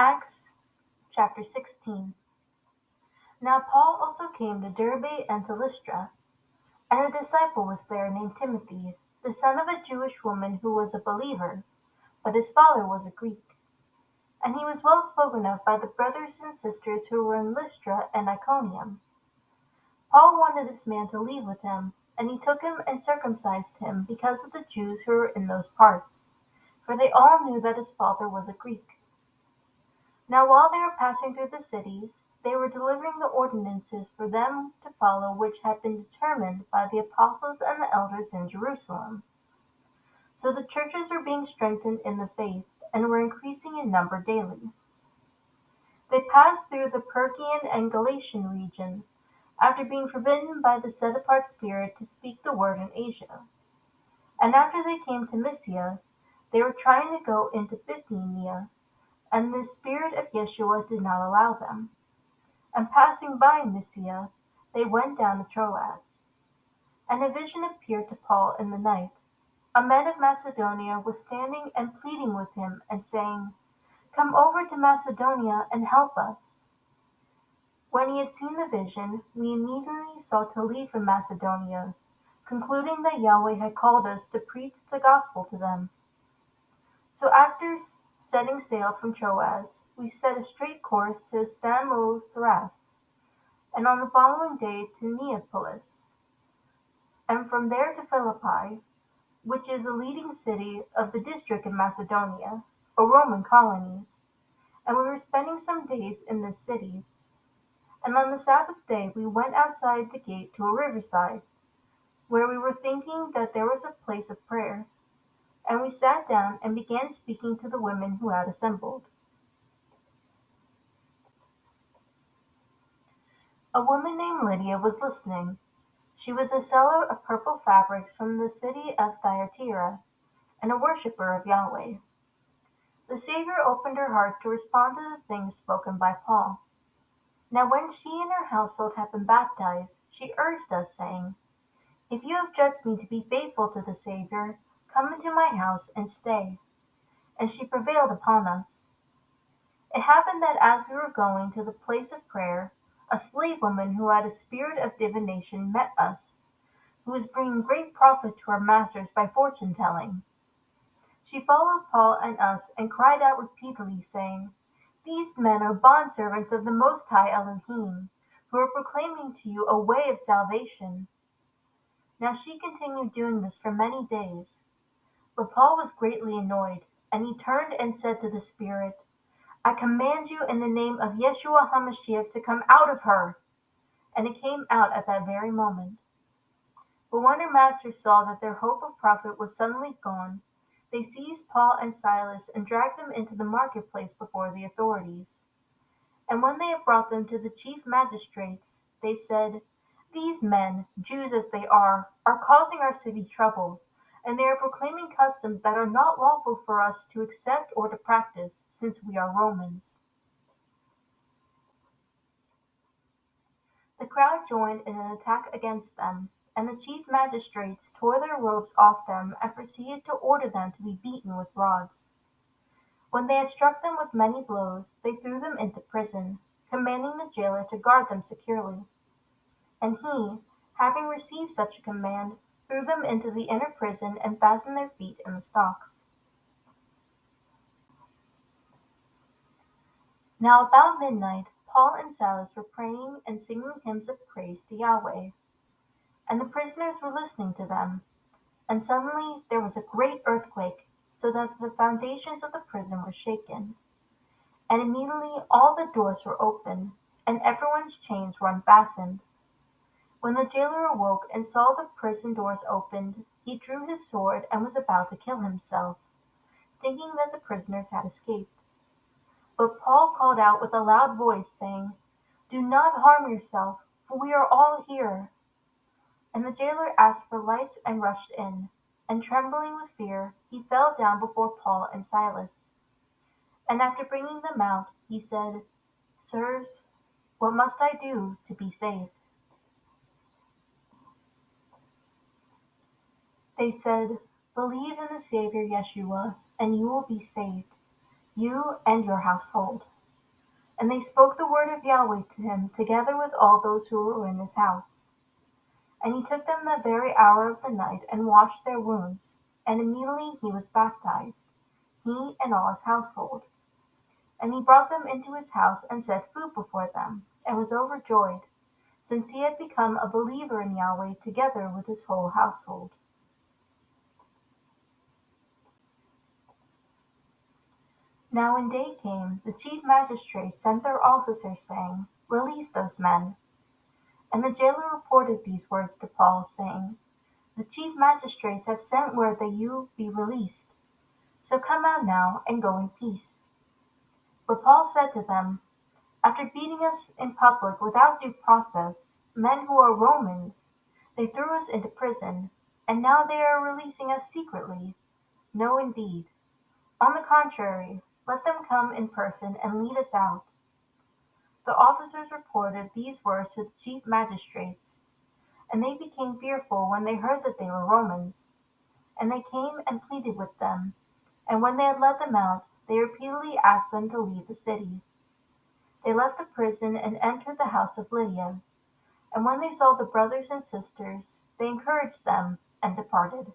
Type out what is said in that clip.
Acts chapter 16. Now Paul also came to Derbe and to Lystra, and a disciple was there named Timothy, the son of a Jewish woman who was a believer, but his father was a Greek. And he was well spoken of by the brothers and sisters who were in Lystra and Iconium. Paul wanted this man to leave with him, and he took him and circumcised him because of the Jews who were in those parts, for they all knew that his father was a Greek. Now while they were passing through the cities, they were delivering the ordinances for them to follow which had been determined by the apostles and the elders in Jerusalem. So the churches were being strengthened in the faith, and were increasing in number daily. They passed through the Phrygian and Galatian region, after being forbidden by the set-apart Spirit to speak the word in Asia. And after they came to Mysia, they were trying to go into Bithynia, and the Spirit of Yeshua did not allow them. And passing by Mysia, they went down to Troas. And a vision appeared to Paul in the night. A man of Macedonia was standing and pleading with him, and saying, "Come over to Macedonia and help us." When he had seen the vision, we immediately sought to leave from Macedonia, concluding that Yahweh had called us to preach the gospel to them. So after setting sail from Troas, we set a straight course to Samothrace, and on the following day to Neapolis, and from there to Philippi, which is a leading city of the district of Macedonia, a Roman colony. And we were spending some days in this city. And on the Sabbath day we went outside the gate to a riverside, where we were thinking that there was a place of prayer. And we sat down and began speaking to the women who had assembled. A woman named Lydia was listening. She was a seller of purple fabrics from the city of Thyatira, and a worshipper of Yahweh. The Savior opened her heart to respond to the things spoken by Paul. Now when she and her household had been baptized, she urged us, saying, "If you have judged me to be faithful to the Savior, come into my house and stay." And she prevailed upon us. It happened that as we were going to the place of prayer, a slave woman who had a spirit of divination met us, who was bringing great profit to our masters by fortune telling. She followed Paul and us, and cried out repeatedly, saying, "These men are bondservants of the Most High Elohim, who are proclaiming to you a way of salvation." Now she continued doing this for many days. But Paul was greatly annoyed, and he turned and said to the spirit, "I command you in the name of Yeshua HaMashiach to come out of her." And it came out at that very moment. But when her masters saw that their hope of profit was suddenly gone, they seized Paul and Silas and dragged them into the marketplace before the authorities. And when they had brought them to the chief magistrates, they said, "These men, Jews as they are causing our city trouble, and they are proclaiming customs that are not lawful for us to accept or to practice, since we are Romans." The crowd joined in an attack against them, and the chief magistrates tore their robes off them and proceeded to order them to be beaten with rods. When they had struck them with many blows, they threw them into prison, commanding the jailer to guard them securely. And he, having received such a command, threw them into the inner prison and fastened their feet in the stocks. Now about midnight Paul and Silas were praying and singing hymns of praise to Yahweh, and the prisoners were listening to them. And suddenly there was a great earthquake, so that the foundations of the prison were shaken. And immediately all the doors were opened, and everyone's chains were unfastened. When the jailer awoke and saw the prison doors opened, he drew his sword and was about to kill himself, thinking that the prisoners had escaped. But Paul called out with a loud voice, saying, "Do not harm yourself, for we are all here." And the jailer asked for lights and rushed in, and trembling with fear, he fell down before Paul and Silas. And after bringing them out, he said, "Sirs, what must I do to be saved?" They said, "Believe in the Savior Yeshua, and you will be saved, you and your household." And they spoke the word of Yahweh to him, together with all those who were in his house. And he took them that very hour of the night, and washed their wounds. And immediately he was baptized, he and all his household. And he brought them into his house, and set food before them, and was overjoyed, since he had become a believer in Yahweh, together with his whole household. Now when day came, the chief magistrates sent their officers, saying, Release those men. And the jailer reported these words to Paul, saying, The chief magistrates have sent word that you be released. So come out now, and go in peace. But Paul said to them, After beating us in public without due process, men who are Romans, they threw us into prison, and now they are releasing us secretly. No, indeed. On the contrary, let them come in person and lead us out. The officers reported these words to the chief magistrates, and they became fearful when they heard that they were Romans. And they came and pleaded with them, and when they had let them out, they repeatedly asked them to leave the city. They left the prison and entered the house of Lydia, and when they saw the brothers and sisters, they encouraged them and departed.